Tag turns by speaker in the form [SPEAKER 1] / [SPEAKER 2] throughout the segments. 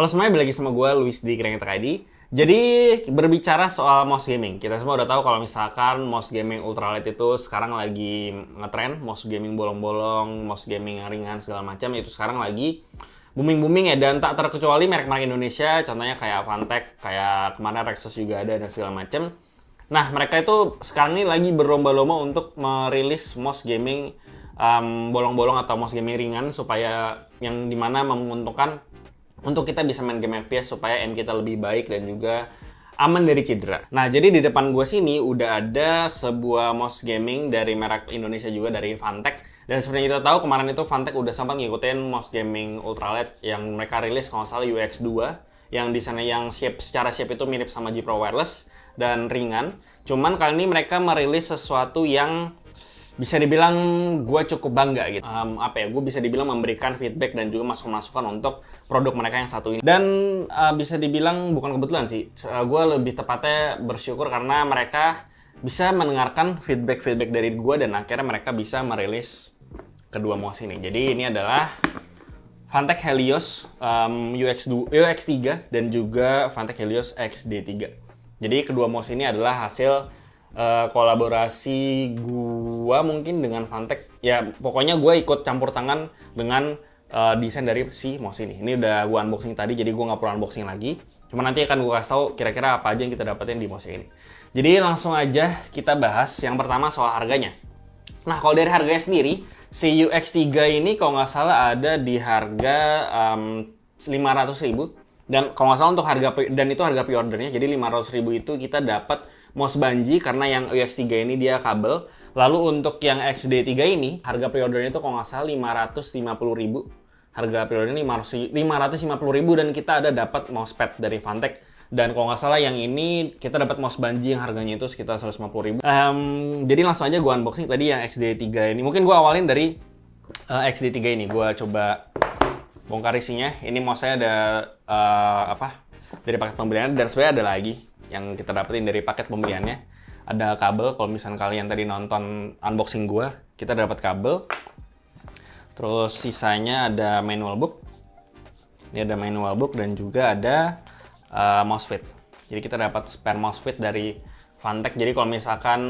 [SPEAKER 1] Halo semuanya, balik lagi sama gue, Luis di Kering ID. Jadi, berbicara soal mouse gaming. Kita semua udah tahu kalau misalkan mouse gaming ultralight itu sekarang lagi ngetrend. Mouse gaming bolong-bolong, mouse gaming yang ringan, segala macam. Itu sekarang lagi booming-booming ya. Dan tak terkecuali merek-merek Indonesia, contohnya kayak Fantech, kayak kemana Rexus juga ada, dan segala macam. Nah, mereka itu sekarang ini lagi berlomba-lomba untuk merilis mouse gaming bolong-bolong atau mouse gaming ringan, supaya yang dimana menguntungkan untuk kita bisa main game FPS supaya aim kita lebih baik dan juga aman dari cedera. Nah, jadi di depan gue sini udah ada sebuah mouse gaming dari merek Indonesia juga, dari Fantech. Dan seperti kita tahu, kemarin itu Fantech udah sempat ngikutin mouse gaming ultralight yang mereka rilis kalau nggak salah UX2, yang di sana yang secara shape itu mirip sama G Pro Wireless dan ringan. Cuman kali ini mereka merilis sesuatu yang bisa dibilang gue cukup bangga gitu. Gue bisa dibilang memberikan feedback dan juga masukan-masukan untuk produk mereka yang satu ini. Dan bisa dibilang bukan kebetulan sih, gue lebih tepatnya bersyukur karena mereka bisa mendengarkan feedback dari gue dan akhirnya mereka bisa merilis kedua mouse ini. Jadi ini adalah Fantech Helios UX3 dan juga Fantech Helios XD3. Jadi kedua mouse ini adalah hasil kolaborasi gua mungkin dengan Fantech. Ya pokoknya gua ikut campur tangan dengan desain dari si mouse ini. Ini udah gua unboxing tadi, jadi gua nggak perlu unboxing lagi. Cuma nanti akan gua kasih tahu kira-kira apa aja yang kita dapetin di mouse ini. Jadi langsung aja kita bahas yang pertama soal harganya. Nah, kalau dari harganya sendiri, si UX3 ini kalau nggak salah ada di harga 500.000. Dan kalau nggak salah untuk harga, dan itu harga pre-ordernya, jadi 500.000 itu kita dapat mouse bungee karena yang UX3 ini dia kabel. Lalu untuk yang XD3 ini, harga pre-ordernya itu kalau nggak salah 550.000. Harga pre-ordernya 550.000 dan kita ada dapat mousepad dari Fantech. Dan kalau nggak salah yang ini kita dapat mouse bungee yang harganya itu sekitar 150.000. Jadi langsung aja gue unboxing tadi yang XD3 ini. Mungkin gue awalin dari XD3 ini. Gue coba bongkar isinya. Ini mouse-nya ada dari paket pembeliannya, dan sebenarnya ada lagi yang kita dapetin dari paket pembeliannya. Ada kabel, kalau misalnya kalian tadi nonton unboxing gue, kita dapat kabel. Terus sisanya ada manual book. Ini ada manual book dan juga ada mousepad. Jadi kita dapat spare mousepad dari Fantech. Jadi kalau misalkan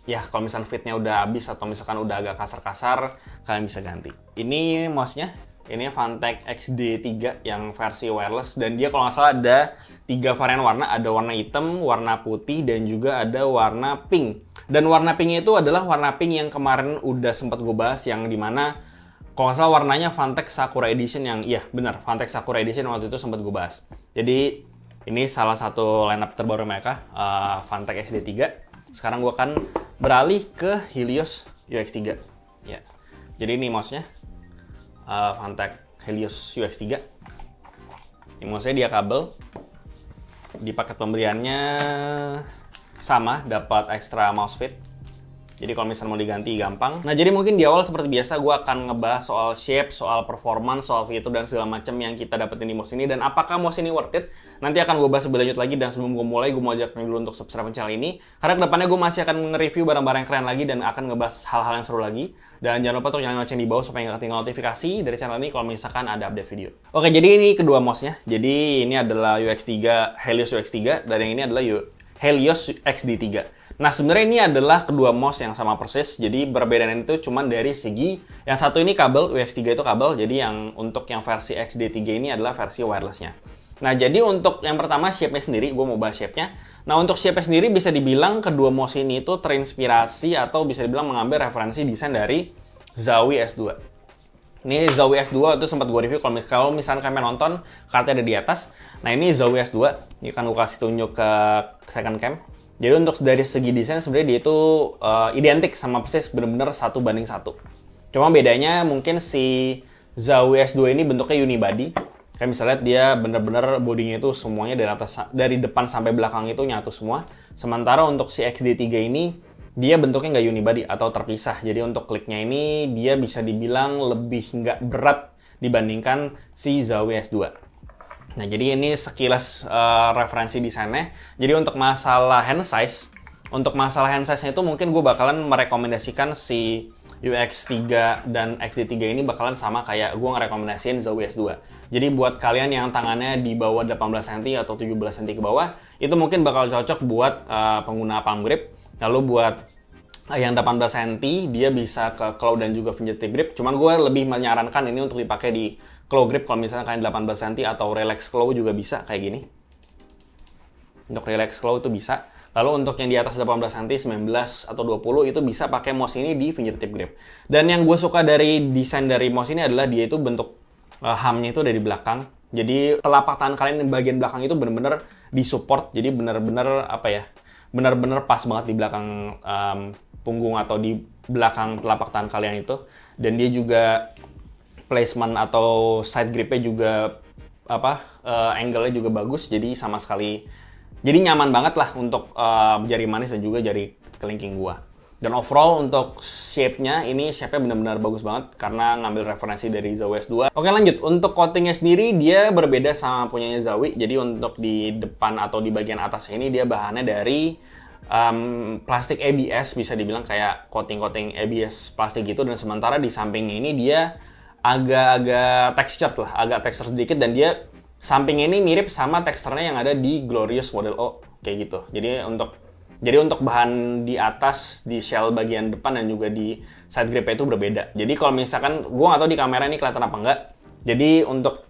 [SPEAKER 1] kalau misalkan fitnya udah habis atau misalkan udah agak kasar-kasar, kalian bisa ganti. Ini mouse-nya. Ini Fantech XD3 yang versi wireless, dan dia kalau nggak salah ada 3 varian warna. Ada warna hitam, warna putih, dan juga ada warna pink. Dan warna pinknya itu adalah warna pink yang kemarin udah sempat gue bahas, yang dimana kalau nggak salah warnanya Fantech Sakura Edition yang, iya benar, Fantech Sakura Edition waktu itu sempat gue bahas. Jadi ini salah satu lineup terbaru mereka, Fantech XD3. Sekarang gue akan beralih ke Helios UX3. Ya. Jadi ini mouse-nya. Fantech Helios UX3. Ini maksudnya dia kabel. Di paket pembeliannya sama, dapat extra mousepad. Jadi kalau misalnya mau diganti gampang. Nah, jadi mungkin di awal seperti biasa gue akan ngebahas soal shape, soal performance, soal fitur dan segala macam yang kita dapetin di mouse ini, dan apakah mouse ini worth it. Nanti akan gue bahas lebih lanjut lagi, dan sebelum gue mulai, gue mau ajak dulu untuk subscribe channel ini, karena kedepannya gue masih akan nge-review barang-barang yang keren lagi dan akan ngebahas hal-hal yang seru lagi. Dan jangan lupa untuk nyalain lonceng di bawah supaya nggak ketinggalan notifikasi dari channel ini kalau misalkan ada update video. Oke, jadi ini kedua mouse-nya. Jadi ini adalah UX3, Helios UX3, dan yang ini adalah Helios XD3. Nah, sebenarnya ini adalah kedua mouse yang sama persis. Jadi perbedaan itu cuma dari segi yang satu ini kabel, UX3 itu kabel. Jadi yang untuk yang versi XD3 ini adalah versi wirelessnya. Nah, jadi untuk yang pertama shape-nya sendiri, gue mau bahas shape-nya. Nah, untuk shape-nya sendiri bisa dibilang kedua mouse ini itu terinspirasi atau bisa dibilang mengambil referensi desain dari Zowie S2. Ini Zowie S2 itu sempat gue review, kalau misalnya kalian nonton, kartunya ada di atas. Nah, ini Zowie S2. Ini kan gue kasih tunjuk ke second cam. Jadi untuk dari segi desain sebenarnya dia itu identik sama persis, bener-bener 1:1. Cuma bedanya mungkin si Zowie S2 ini bentuknya unibody. Kayak misalnya dia bener-bener bodinya itu semuanya dari depan sampai belakang itu nyatu semua. Sementara untuk si XD3 ini dia bentuknya nggak unibody atau terpisah. Jadi untuk kliknya ini dia bisa dibilang lebih nggak berat dibandingkan si Zowie S2. Nah, jadi ini sekilas referensi desainnya. Jadi untuk masalah hand size-nya itu mungkin gue bakalan merekomendasikan si UX3 dan XD3 ini bakalan sama kayak gue ngerekomendasiin Zowie S2. Jadi buat kalian yang tangannya di bawah 18 cm atau 17 cm ke bawah, itu mungkin bakal cocok buat pengguna palm grip. Lalu buat yang 18 cm, dia bisa ke claw dan juga fingertip grip. Cuman gue lebih menyarankan ini untuk dipakai di claw grip kalau misalnya kalian 18 cm atau relax claw juga bisa kayak gini. Untuk relax claw itu bisa. Lalu untuk yang di atas 18 cm, 19 atau 20 itu bisa pakai mouse ini di fingertip grip. Dan yang gue suka dari desain dari mouse ini adalah dia itu bentuk hamnya itu dari belakang. Jadi telapak tangan kalian di bagian belakang itu benar-benar disupport. Jadi benar-benar apa ya? Benar-benar pas banget di belakang punggung atau di belakang telapak tangan kalian itu. Dan dia juga placement atau side gripnya juga angle-nya juga bagus. Jadi sama sekali jadi nyaman banget lah untuk jari manis dan juga jari kelingking gua. Dan overall untuk shape-nya, ini shape-nya benar-benar bagus banget karena ngambil referensi dari Zowie S2. Oke lanjut, untuk coatingnya sendiri dia berbeda sama punyanya Zowie. Jadi untuk di depan atau di bagian atas ini dia bahannya dari plastik ABS, bisa dibilang kayak coating-coating ABS plastik gitu. Dan sementara di sampingnya ini dia agak-agak textured lah, agak texture sedikit dan dia samping ini mirip sama teksturnya yang ada di Glorious Model O kayak gitu. Jadi untuk bahan di atas di shell bagian depan dan juga di side grip itu berbeda. Jadi kalau misalkan gue nggak tahu di kamera ini kelihatan apa enggak. Jadi untuk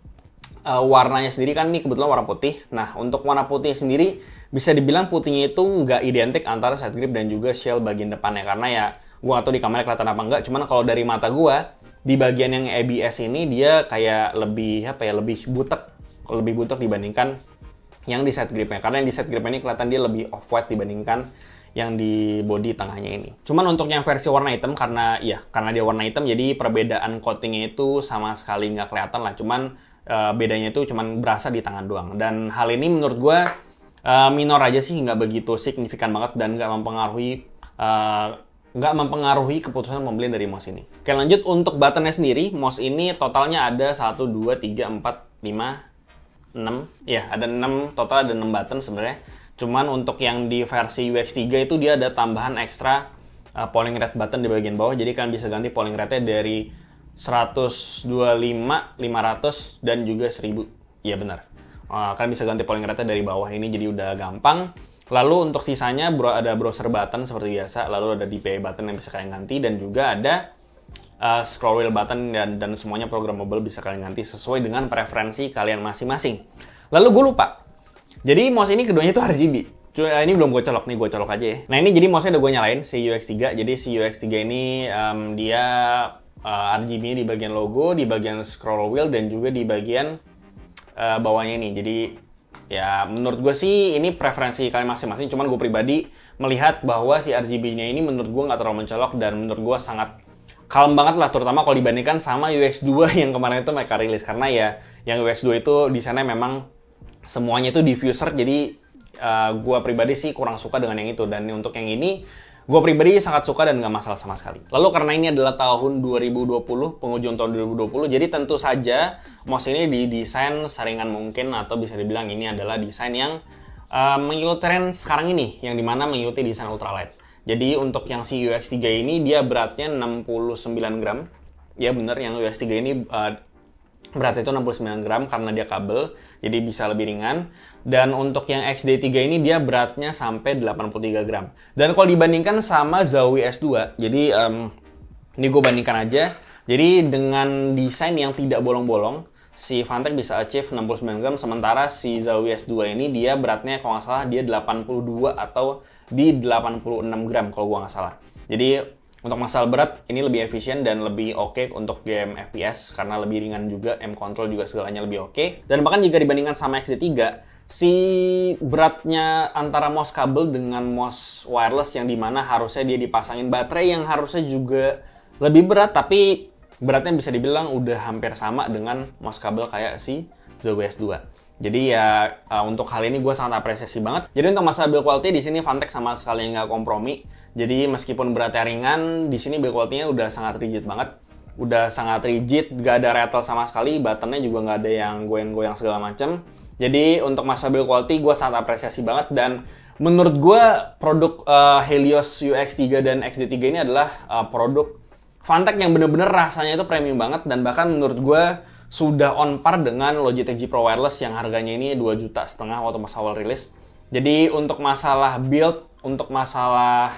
[SPEAKER 1] warnanya sendiri kan ini kebetulan warna putih. Nah untuk warna putih sendiri bisa dibilang putihnya itu nggak identik antara side grip dan juga shell bagian depannya karena ya gue nggak tahu di kamera kelihatan apa enggak. Cuman kalau dari mata gue di bagian yang ABS ini dia kayak lebih lebih butek dibandingkan yang di side gripnya. Karena yang di side grip ini kelihatan dia lebih off-white dibandingkan yang di body tengahnya ini. Cuman untuk yang versi warna hitam, karena dia warna hitam, jadi perbedaan coatingnya itu sama sekali nggak kelihatan lah. Cuman bedanya itu cuman berasa di tangan doang. Dan hal ini menurut gue minor aja sih, nggak begitu signifikan banget dan nggak mempengaruhi keputusan pembelian dari mouse ini. Oke lanjut, untuk buttonnya sendiri, mouse ini totalnya ada 1, 2, 3, 4, 5, 6, ya ada 6, total ada 6 button sebenarnya. Cuman untuk yang di versi UX3 itu dia ada tambahan ekstra polling rate button di bagian bawah. Jadi kalian bisa ganti polling rate-nya dari 125, 500, dan juga 1000. Iya benar. Kalian bisa ganti polling rate-nya dari bawah ini, jadi udah gampang. Lalu untuk sisanya ada browser button seperti biasa. Lalu ada DPI button yang bisa kalian ganti dan juga ada scroll wheel button dan semuanya programmable bisa kalian ganti sesuai dengan preferensi kalian masing-masing. Lalu gue lupa. Jadi mouse ini keduanya itu RGB. Ini belum gue colok, nih gue colok aja ya. Nah ini jadi mouse-nya udah gue nyalain, si UX3. Jadi si UX3 ini dia RGB di bagian logo, di bagian scroll wheel, dan juga di bagian bawahnya ini. Jadi ya menurut gue sih ini preferensi kalian masing-masing. Cuman gue pribadi melihat bahwa si RGB-nya ini menurut gue nggak terlalu mencolok dan menurut gue sangat kalem banget lah, terutama kalau dibandingkan sama UX2 yang kemarin itu mereka rilis. Karena ya yang UX2 itu desainnya memang semuanya itu diffuser, jadi gue pribadi sih kurang suka dengan yang itu. Dan untuk yang ini gue pribadi sangat suka dan nggak masalah sama sekali. Lalu karena ini adalah tahun 2020, penghujung tahun 2020, jadi tentu saja mouse ini didesain seringan mungkin, atau bisa dibilang ini adalah desain yang mengikuti tren sekarang ini, yang dimana mengikuti desain ultralight. Jadi untuk yang si UX3 ini dia beratnya 69 gram. Ya bener, yang UX3 ini beratnya itu 69 gram karena dia kabel, jadi bisa lebih ringan. Dan untuk yang XD3 ini dia beratnya sampai 83 gram. Dan kalau dibandingkan sama Zowie S2, jadi ini gue bandingkan aja. Jadi dengan desain yang tidak bolong-bolong, si Fantech bisa achieve 69 gram, sementara si Zowie S2 ini dia beratnya kalau nggak salah dia 82 atau di 86 gram kalau gua nggak salah. Jadi untuk masalah berat ini lebih efisien dan lebih oke untuk game FPS karena lebih ringan juga, aim control juga segalanya lebih oke. Dan bahkan jika dibandingkan sama XD3, si beratnya antara mouse kabel dengan mouse wireless yang dimana harusnya dia dipasangin baterai yang harusnya juga lebih berat, tapi beratnya bisa dibilang udah hampir sama dengan mouse kabel kayak si Zowie S2. Jadi ya untuk hal ini gue sangat apresiasi banget. Jadi untuk masalah build quality di sini Fantech sama sekali nggak kompromi. Jadi meskipun beratnya ringan, di sini build quality-nya udah sangat rigid banget. Udah sangat rigid, gak ada rattle sama sekali, buttonnya juga nggak ada yang goyang-goyang segala macam. Jadi untuk masalah build quality gue sangat apresiasi banget, dan menurut gue produk Helios UX3 dan XD3 ini adalah produk Fantech yang bener-bener rasanya itu premium banget, dan bahkan menurut gue sudah on par dengan Logitech G Pro Wireless yang harganya ini 2,5 juta waktu pas awal rilis. Jadi untuk masalah build, untuk masalah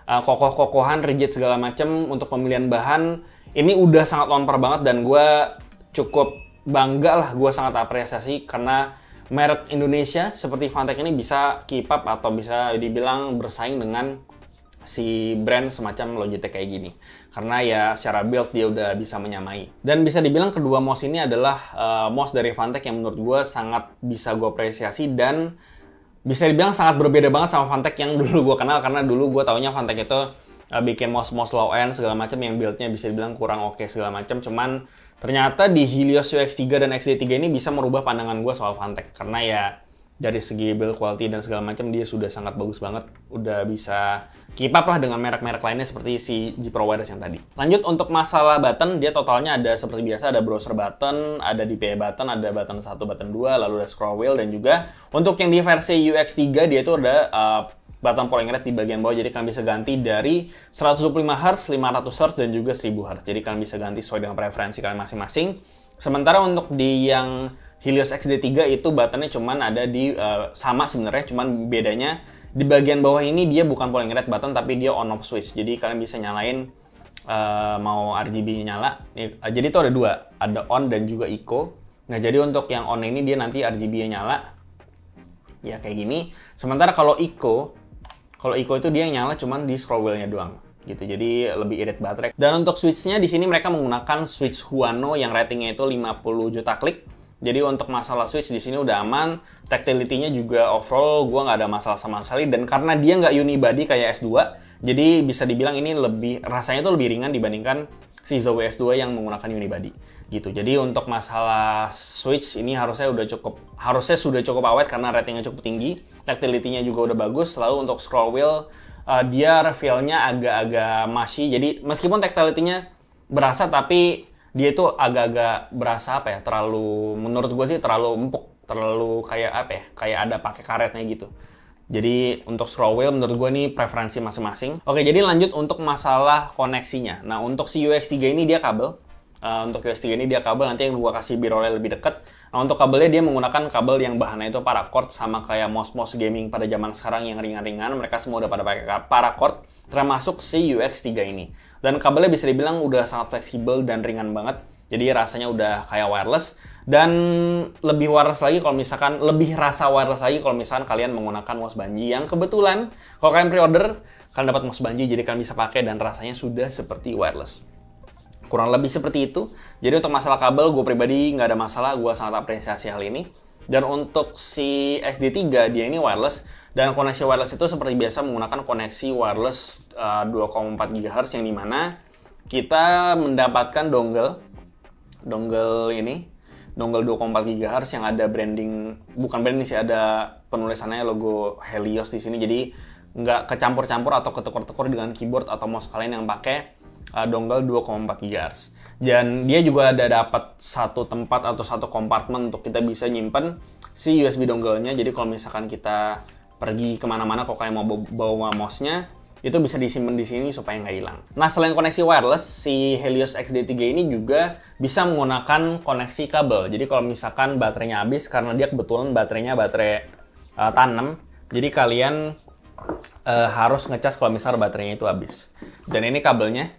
[SPEAKER 1] kokoh-kokohan, rigid segala macem, untuk pemilihan bahan, ini udah sangat on par banget, dan gue cukup bangga lah, gue sangat apresiasi karena merek Indonesia seperti Fantech ini bisa keep up atau bisa dibilang bersaing dengan si brand semacam Logitech kayak gini. Karena ya secara build dia udah bisa menyamai. Dan bisa dibilang kedua mouse ini adalah mouse dari Fantech yang menurut gue sangat bisa gue apresiasi, dan bisa dibilang sangat berbeda banget sama Fantech yang dulu gue kenal, karena dulu gue taunya Fantech itu bikin mouse-mouse low end segala macam yang build-nya bisa dibilang kurang oke segala macam. Cuman ternyata di Helios UX3 dan XD3 ini bisa merubah pandangan gue soal Fantech, karena ya dari segi build quality dan segala macam dia sudah sangat bagus banget, udah bisa keep up lah dengan merek-merek lainnya seperti si G Pro Wireless yang tadi. Lanjut untuk masalah button, dia totalnya ada seperti biasa, ada browser button, ada DPI button, ada button 1, button 2, lalu ada scroll wheel, dan juga untuk yang di versi UX3 dia itu ada button polling rate di bagian bawah, jadi kalian bisa ganti dari 125 Hz, 500 Hz, dan juga 1000 Hz. Jadi kalian bisa ganti sesuai dengan preferensi kalian masing-masing. Sementara untuk di yang Helios XD3 itu buttonnya cuman ada di sama sebenarnya, cuman bedanya di bagian bawah ini dia bukan polling rate button tapi dia on off switch. Jadi kalian bisa nyalain mau RGB nyala. Jadi itu ada dua, ada on dan juga eco. Nah, jadi untuk yang on ini dia nanti RGB-nya nyala. Ya kayak gini. Sementara kalau eco itu dia nyala cuman di scroll wheel-nya doang gitu. Jadi lebih irit baterai. Dan untuk switch-nya di sini mereka menggunakan switch Huano yang ratingnya itu 50 juta klik. Jadi untuk masalah switch di sini udah aman, tactility-nya juga overall gue nggak ada masalah sama sekali, dan karena dia nggak unibody kayak S2, jadi bisa dibilang ini rasanya tuh lebih ringan dibandingkan si Zowie S2 yang menggunakan unibody gitu. Jadi untuk masalah switch ini harusnya sudah cukup awet karena ratingnya cukup tinggi, tactility-nya juga udah bagus. Lalu untuk scroll wheel dia feel-nya agak-agak mushy, jadi meskipun tactility-nya berasa tapi dia itu agak-agak berasa menurut gue sih terlalu empuk, terlalu kayak ada pakai karetnya gitu. Jadi untuk scroll wheel menurut gue ini preferensi masing-masing. Oke, jadi lanjut untuk masalah koneksinya. Nah, untuk si UX3 ini dia kabel. Untuk UX3 ini dia kabel, nanti yang gue kasih birolnya lebih dekat. Nah, untuk kabelnya dia menggunakan kabel yang bahannya itu paracord, sama kayak mouse-mouse gaming pada zaman sekarang yang ringan-ringan, mereka semua udah pada pakai paracord, termasuk si UX3 ini. Dan kabelnya bisa dibilang udah sangat fleksibel dan ringan banget. Jadi rasanya udah kayak wireless, dan lebih wireless lagi kalau misalkan kalian menggunakan mouse Banji yang kebetulan kalau kalian pre-order kalian dapat mouse Banji, jadi kalian bisa pakai dan rasanya sudah seperti wireless. Kurang lebih seperti itu. Jadi untuk masalah kabel gue pribadi nggak ada masalah, gue sangat apresiasi hal ini. Dan untuk si XD3 dia ini wireless, dan koneksi wireless itu seperti biasa menggunakan koneksi wireless 2,4 GHz yang dimana kita mendapatkan dongle 2,4 GHz yang ada bukan branding sih, ada penulisannya logo Helios di sini. Jadi nggak kecampur-campur atau ketukar-tukar dengan keyboard atau mouse kalian yang pakai dongle 2,4 GHz. Dan dia juga ada dapat satu tempat atau satu kompartemen untuk kita bisa nyimpen si USB dongle-nya. Jadi kalau misalkan kita pergi kemana-mana, kalau kalian mau bawa mouse-nya, itu bisa disimpan di sini supaya nggak hilang. Nah, selain koneksi wireless, si Helios XD3 ini juga bisa menggunakan koneksi kabel. Jadi kalau misalkan baterainya habis, karena dia kebetulan baterai tanam, jadi kalian harus ngecas kalau misalnya baterainya itu habis. Dan ini kabelnya,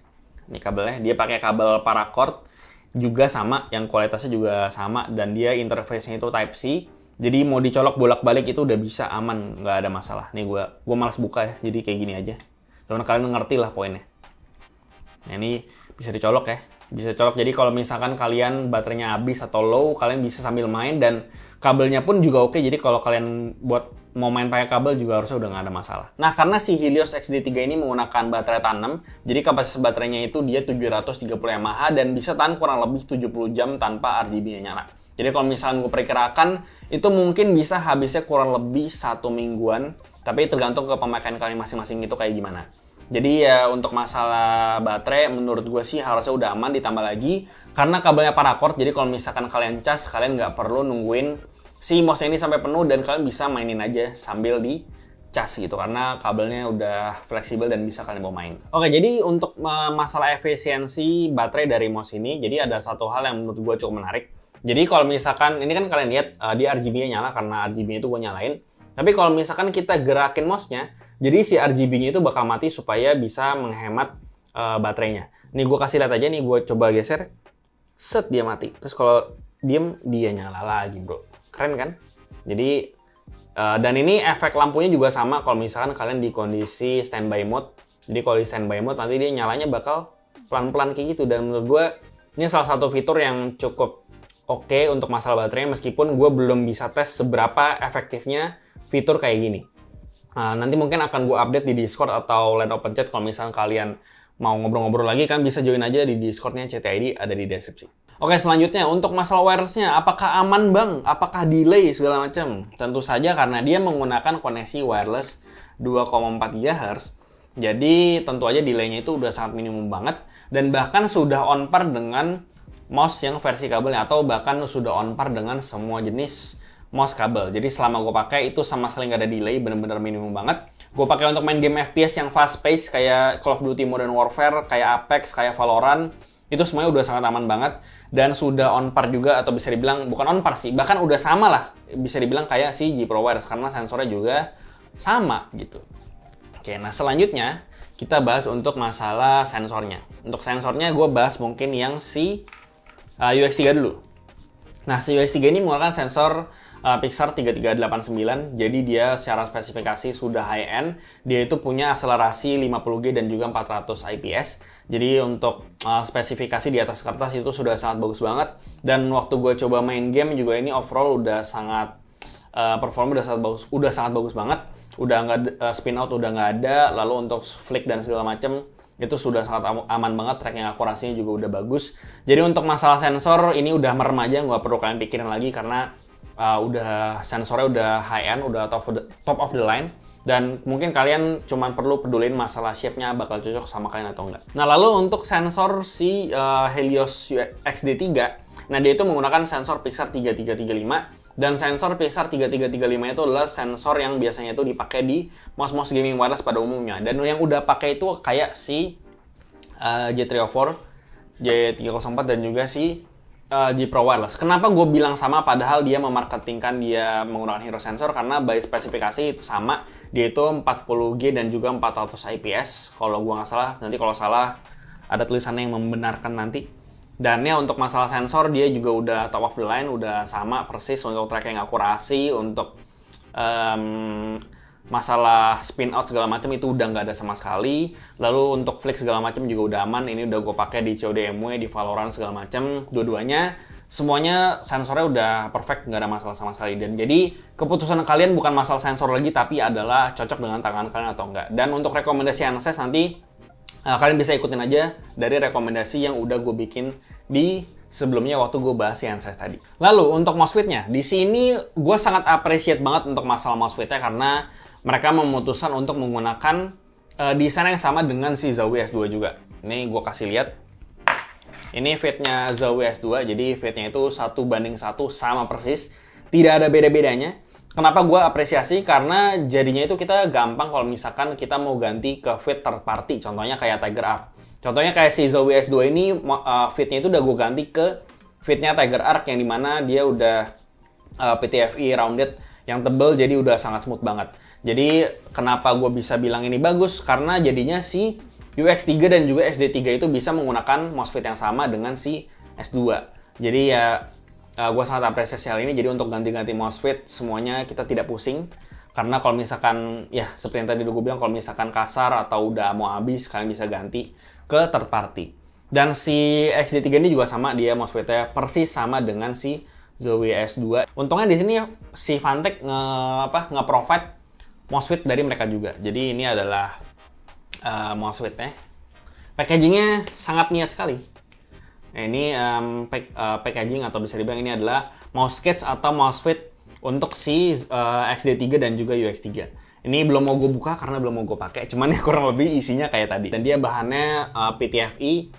[SPEAKER 1] dia pakai kabel paracord juga sama, yang kualitasnya juga sama, dan dia interface-nya itu Type-C. Jadi mau dicolok bolak-balik itu udah bisa aman, nggak ada masalah. Nih gue malas buka ya, jadi kayak gini aja. Karena kalian ngerti lah poinnya. Nah, ini bisa dicolok ya, bisa colok. Jadi kalau misalkan kalian baterainya habis atau low, kalian bisa sambil main, dan kabelnya pun juga oke. Jadi kalau kalian mau main pakai kabel juga harusnya udah nggak ada masalah. Nah, karena si Helios XD3 ini menggunakan baterai tanam, jadi kapasitas baterainya itu dia 730 mAh dan bisa tahan kurang lebih 70 jam tanpa RGB-nya nyala. Jadi kalau misalkan gue perkirakan, itu mungkin bisa habisnya kurang lebih 1 mingguan, tapi tergantung ke pemakaian kalian masing-masing itu kayak gimana. Jadi ya untuk masalah baterai, menurut gue sih harusnya udah aman, ditambah lagi karena kabelnya paracord, jadi kalau misalkan kalian cas, kalian nggak perlu nungguin si mouse ini sampai penuh, dan kalian bisa mainin aja sambil di cas gitu karena kabelnya udah fleksibel dan bisa kalian bawa main. Oke, jadi untuk masalah efisiensi baterai dari MOS ini, jadi ada satu hal yang menurut gue cukup menarik. Jadi kalau misalkan, ini kan kalian lihat dia RGB-nya nyala karena RGB-nya itu gue nyalain. Tapi kalau misalkan kita gerakin MOS-nya, jadi si RGB-nya itu bakal mati supaya bisa menghemat baterainya. Nih gue kasih lihat aja nih, gue coba geser, set dia mati. Terus kalau diem, dia nyala lagi bro. Keren kan? Jadi, dan ini efek lampunya juga sama kalau misalkan kalian di kondisi standby mode. Jadi kalau di standby mode nanti dia nyalanya bakal pelan-pelan kayak gitu. Dan menurut gue ini salah satu fitur yang cukup oke untuk masalah baterai, meskipun gue belum bisa tes seberapa efektifnya fitur kayak gini. Nanti mungkin akan gue update di Discord atau Line Open Chat. Kalau misalkan kalian mau ngobrol-ngobrol lagi kan bisa join aja di Discord-nya, CTID ada di deskripsi. Oke, selanjutnya untuk masalah wireless-nya, apakah aman bang? Apakah delay segala macam? Tentu saja karena dia menggunakan koneksi wireless 2,4 GHz. Jadi tentu aja delay-nya itu udah sangat minimum banget dan bahkan sudah on par dengan MOS yang versi kabelnya atau bahkan sudah on par dengan semua jenis MOS kabel. Jadi selama gue pakai itu sama sekali nggak ada delay, bener-bener minimum banget. Gue pakai untuk main game FPS yang fast pace kayak Call of Duty Modern Warfare, kayak Apex, kayak Valorant. Itu semuanya udah sangat aman banget dan sudah on par juga, atau bisa dibilang bukan on par sih, bahkan udah sama lah, bisa dibilang kayak si G Pro Wireless karena sensornya juga sama gitu. Oke, nah selanjutnya kita bahas untuk masalah sensornya. Untuk sensornya gue bahas mungkin yang si UX3 dulu. Nah, si UX3 ini menggunakan sensor Pixar 3389, jadi dia secara spesifikasi sudah high-end. Dia itu punya akselerasi 50G dan juga 400 IPS. Jadi untuk spesifikasi di atas kertas itu sudah sangat bagus banget. Dan waktu gue coba main game juga ini overall udah sangat, performa udah sangat bagus banget. Udah nggak spin out udah nggak ada. Lalu untuk flick dan segala macam itu sudah sangat aman banget, tracking akurasinya juga udah bagus. Jadi untuk masalah sensor ini udah merem aja, nggak perlu kalian pikirin lagi karena udah sensornya udah high end, udah top of the line, dan mungkin kalian cuman perlu pedulin masalah shape-nya bakal cocok sama kalian atau enggak. Nah lalu untuk sensor si Helios XD3, nah dia itu menggunakan sensor Pixar 3335, dan sensor Pixar 3335 itu adalah sensor yang biasanya itu dipakai di MOS gaming wireless pada umumnya, dan yang udah pakai itu kayak si J304, J304 dan juga si G Pro Wireless. Kenapa gue bilang sama padahal dia memarketingkan dia menggunakan hero sensor? Karena by spesifikasi itu sama. Dia itu 40G dan juga 400 IPS. Kalau gue nggak salah, nanti kalau salah ada tulisannya yang membenarkan nanti. Dan ya untuk masalah sensor dia juga udah top of the line, udah sama persis untuk tracking akurasi, untuk masalah spin out segala macam itu udah nggak ada sama sekali. Lalu untuk flick segala macam juga udah aman. Ini udah gue pakai di COD MW, di Valorant segala macam. Dua-duanya semuanya sensornya udah perfect, nggak ada masalah sama sekali. Dan jadi keputusan kalian bukan masalah sensor lagi, tapi adalah cocok dengan tangan kalian atau enggak. Dan untuk rekomendasi handset nanti kalian bisa ikutin aja dari rekomendasi yang udah gue bikin di sebelumnya waktu gue bahas handset tadi. Lalu untuk MOSFET-nya, di sini gue sangat appreciate banget untuk masalah MOSFET-nya karena mereka memutuskan untuk menggunakan desain yang sama dengan si Zowie S2 juga. Ini gue kasih lihat. Ini fitnya Zowie S2, jadi fitnya itu 1:1 sama persis. Tidak ada beda-bedanya. Kenapa gue apresiasi? Karena jadinya itu kita gampang kalau misalkan kita mau ganti ke fit third party. Contohnya kayak Tiger Arc. Contohnya kayak si Zowie S2 ini, fitnya itu udah gue ganti ke fitnya Tiger Arc yang dimana dia udah PTFE rounded yang tebel, jadi udah sangat smooth banget. Jadi kenapa gue bisa bilang ini bagus? Karena jadinya si UX3 dan juga SD3 itu bisa menggunakan MOSFET yang sama dengan si S2. Jadi ya gue sangat apresiasi hal ini. Jadi untuk ganti-ganti MOSFET semuanya kita tidak pusing. Karena kalau misalkan, ya seperti yang tadi gue bilang, kalau misalkan kasar atau udah mau habis, kalian bisa ganti ke third party. Dan si XD3 ini juga sama, dia MOSFET-nya persis sama dengan si Zowie S2. Untungnya di sini si Fantech nge-provide MOSFET dari mereka juga. Jadi ini adalah MOSFET-nya. Packagingnya sangat niat sekali. Nah, ini packaging atau bisa dibilang ini adalah mouse cage atau MOSFET untuk si XD3 dan juga UX3. Ini belum mau gue buka karena belum mau gue pakai. Cuman ya kurang lebih isinya kayak tadi. Dan dia bahannya PTFE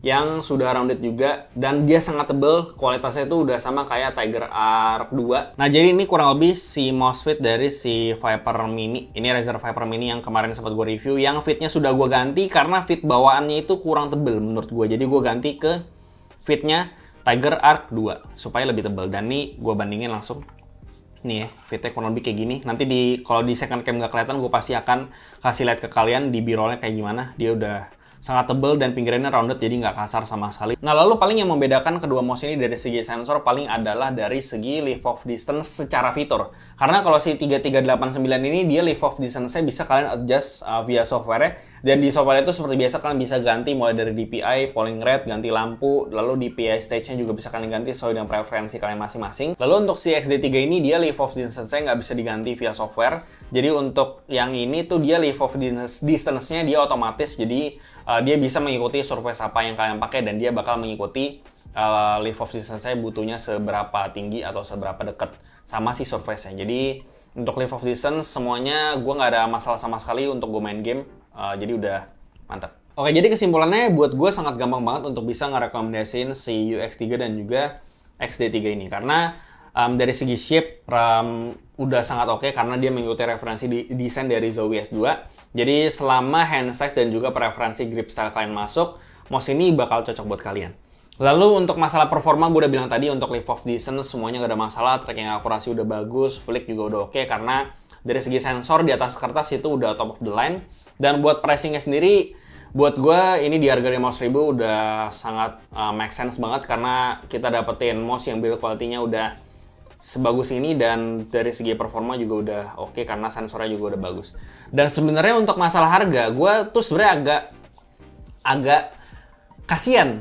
[SPEAKER 1] yang sudah rounded juga, dan dia sangat tebel, kualitasnya itu udah sama kayak Tiger Arc 2. Nah, jadi ini kurang lebih si mouse fit dari si Viper Mini. Ini Razer Viper Mini yang kemarin sempat gue review, yang fitnya sudah gue ganti karena fit bawaannya itu kurang tebel menurut gue. Jadi gue ganti ke fitnya Tiger Arc 2 supaya lebih tebel. Dan nih gue bandingin langsung. Nih ya, fitnya kurang lebih kayak gini. Nanti kalau di second cam nggak kelihatan, gue pasti akan kasih lihat ke kalian di b-rollnya kayak gimana. Dia udah sangat tebel dan pinggirannya rounded, jadi nggak kasar sama sekali. Nah, lalu paling yang membedakan kedua mouse ini dari segi sensor paling adalah dari segi lift off distance secara fitur. Karena kalau si 3389 ini dia lift off distance-nya bisa kalian adjust via software-nya. Dan di software itu seperti biasa kalian bisa ganti mulai dari DPI, polling rate, ganti lampu, lalu DPI stage-nya juga bisa kalian ganti sesuai dengan preferensi kalian masing-masing. Lalu untuk si XD3 ini dia lift off distance-nya nggak bisa diganti via software. Jadi untuk yang ini tuh dia lift off distance-nya dia otomatis, jadi dia bisa mengikuti surface apa yang kalian pakai dan dia bakal mengikuti lift off distance-nya butuhnya seberapa tinggi atau seberapa dekat sama si surface-nya. Jadi untuk lift off distance semuanya gue nggak ada masalah sama sekali untuk gue main game. Jadi udah mantap. Oke, jadi kesimpulannya buat gue sangat gampang banget untuk bisa ngerekomendasiin si UX3 dan juga XD3 ini. Karena dari segi shape, udah sangat oke karena dia mengikuti referensi desain dari Zowie S2. Jadi selama hand size dan juga preferensi grip style kalian masuk, mouse ini bakal cocok buat kalian. Lalu untuk masalah performa, gue udah bilang tadi untuk lift off distance semuanya gak ada masalah, tracking akurasi udah bagus, flick juga udah oke karena dari segi sensor di atas kertas itu udah top of the line. Dan buat pricingnya sendiri, buat gue ini di harga 500.000 udah sangat make sense banget karena kita dapetin mouse yang build quality-nya udah sebagus ini dan dari segi performa juga udah oke karena sensornya juga udah bagus. Dan sebenarnya untuk masalah harga, gue tuh sebenarnya agak kasihan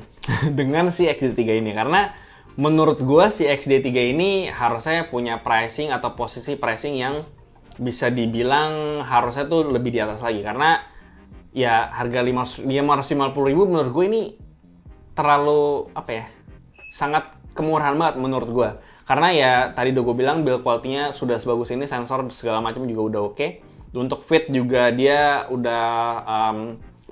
[SPEAKER 1] dengan si XD3 ini karena menurut gue si XD3 ini harusnya punya pricing atau posisi pricing yang bisa dibilang harusnya tuh lebih di atas lagi karena ya harga 550.000 menurut gue ini terlalu sangat kemurahan banget menurut gue. Karena ya tadi udah gue bilang build quality-nya sudah sebagus ini, sensor segala macam juga udah oke. Untuk fit juga dia udah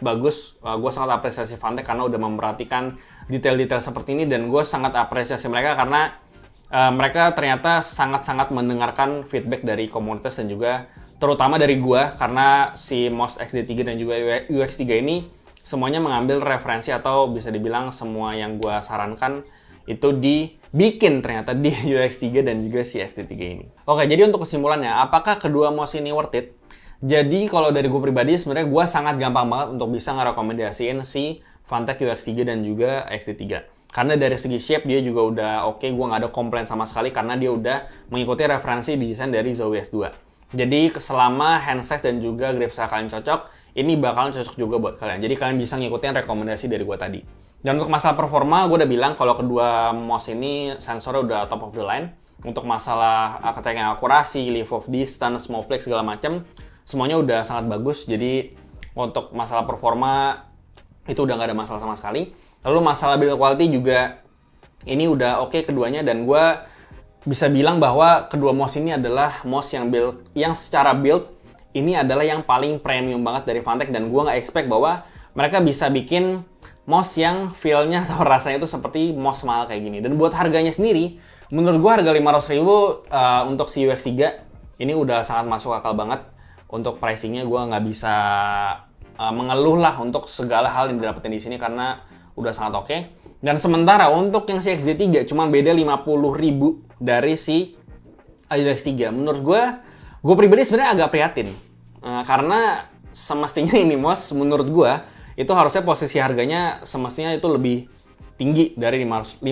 [SPEAKER 1] bagus. Gue sangat apresiasi Fantech karena udah memperhatikan detail-detail seperti ini dan gue sangat apresiasi mereka karena mereka ternyata sangat-sangat mendengarkan feedback dari komunitas dan juga terutama dari gue karena si mouse XD3 dan juga UX3 ini semuanya mengambil referensi atau bisa dibilang semua yang gue sarankan itu dibikin ternyata di UX3 dan juga si XD3 ini. Oke, jadi untuk kesimpulannya, apakah kedua mouse ini worth it? Jadi kalau dari gue pribadi sebenarnya gue sangat gampang banget untuk bisa ngerekomendasiin si Fantech UX3 dan juga XD3. Karena dari segi shape dia juga udah oke, gue nggak ada komplain sama sekali karena dia udah mengikuti referensi desain dari Zowie S2. Jadi selama hand size dan juga grip style kalian cocok, ini bakalan cocok juga buat kalian. Jadi kalian bisa ngikutin rekomendasi dari gue tadi. Dan untuk masalah performa, gue udah bilang kalau kedua mouse ini sensornya udah top of the line. Untuk masalah tracking akurasi, lift off distance, small flick segala macam, semuanya udah sangat bagus. Jadi untuk masalah performa itu udah nggak ada masalah sama sekali. Lalu masalah build quality juga ini udah oke keduanya dan gue bisa bilang bahwa kedua mouse ini adalah mouse yang secara build ini adalah yang paling premium banget dari Fantech dan gue nggak expect bahwa mereka bisa bikin mouse yang feel-nya atau rasanya itu seperti mouse mahal kayak gini. Dan buat harganya sendiri, menurut gue harga 500.000 untuk si UX3 ini udah sangat masuk akal banget. Untuk pricingnya gue nggak bisa mengeluh lah untuk segala hal yang didapetin di sini karena udah sangat oke. Dan sementara untuk yang si XD3 cuma beda 50.000 dari si UX3. Menurut gue pribadi sebenarnya agak prihatin. Karena semestinya ini mouse menurut gue itu harusnya posisi harganya semestinya itu lebih tinggi dari 550.000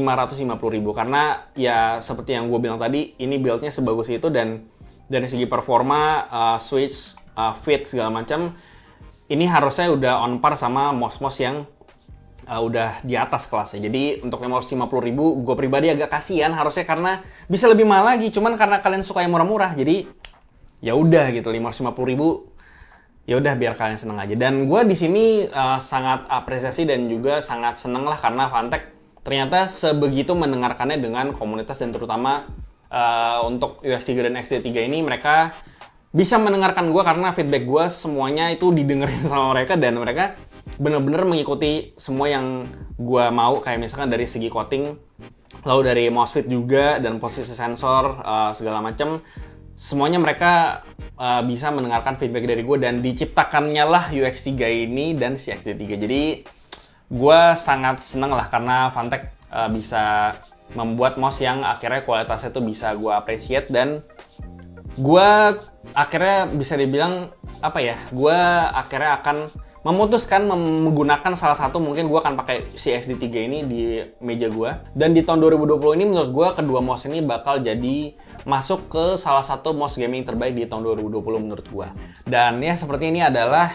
[SPEAKER 1] karena ya seperti yang gue bilang tadi ini build-nya sebagus itu dan dari segi performa, switch, fit segala macam ini harusnya udah on par sama mouse-mouse yang udah di atas kelasnya. Jadi untuk 550.000 gue pribadi agak kasihan harusnya karena bisa lebih mahal lagi. Cuman karena kalian suka yang murah-murah jadi ya udah gitu 550.000 ya udah biar kalian seneng aja. Dan gue di sini sangat apresiasi dan juga sangat seneng lah karena Fantech ternyata sebegitu mendengarkannya dengan komunitas dan terutama untuk UX3 dan XD3 ini mereka bisa mendengarkan gue karena feedback gue semuanya itu didengerin sama mereka dan mereka bener-bener mengikuti semua yang gue mau, kayak misalkan dari segi coating, lalu dari MOSFET juga, dan posisi sensor, segala macam. Semuanya mereka bisa mendengarkan feedback dari gue, dan diciptakannya lah UX3 ini dan si XD3. Jadi gue sangat seneng lah karena Phanteks bisa membuat mouse yang akhirnya kualitasnya tuh bisa gue appreciate, dan gue akhirnya bisa dibilang apa ya, gue akhirnya akan memutuskan menggunakan salah satu, mungkin gue akan pakai si XD3 ini di meja gue. Dan di tahun 2020 ini menurut gue kedua mouse ini bakal jadi masuk ke salah satu mouse gaming terbaik di tahun 2020 menurut gue. Dan ya seperti ini adalah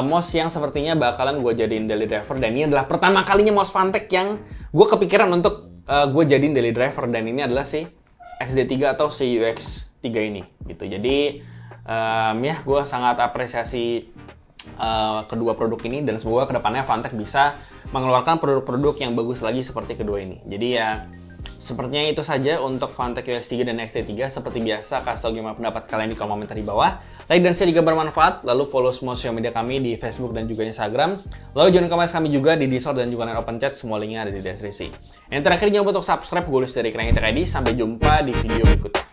[SPEAKER 1] mouse yang sepertinya bakalan gue jadiin daily driver, dan ini adalah pertama kalinya mouse Phanteks yang gue kepikiran untuk gue jadiin daily driver, dan ini adalah si XD3 atau si UX3 ini gitu. Jadi ya gue sangat apresiasi kedua produk ini, dan semoga kedepannya Phanteks bisa mengeluarkan produk-produk yang bagus lagi seperti kedua ini. Jadi ya sepertinya itu saja untuk Phanteks UX3 dan XT3. Seperti biasa, kasih tau gimana pendapat kalian di kolom komentar di bawah. Like dan share jika bermanfaat, lalu follow semua sosial media kami di Facebook dan juga Instagram. Lalu join kelas kami juga di Discord dan juga Open Chat, semua linknya ada di deskripsi. Yang terakhir, jangan lupa untuk subscribe. Gue Luis dari Krengi TKD. Sampai jumpa di video berikutnya.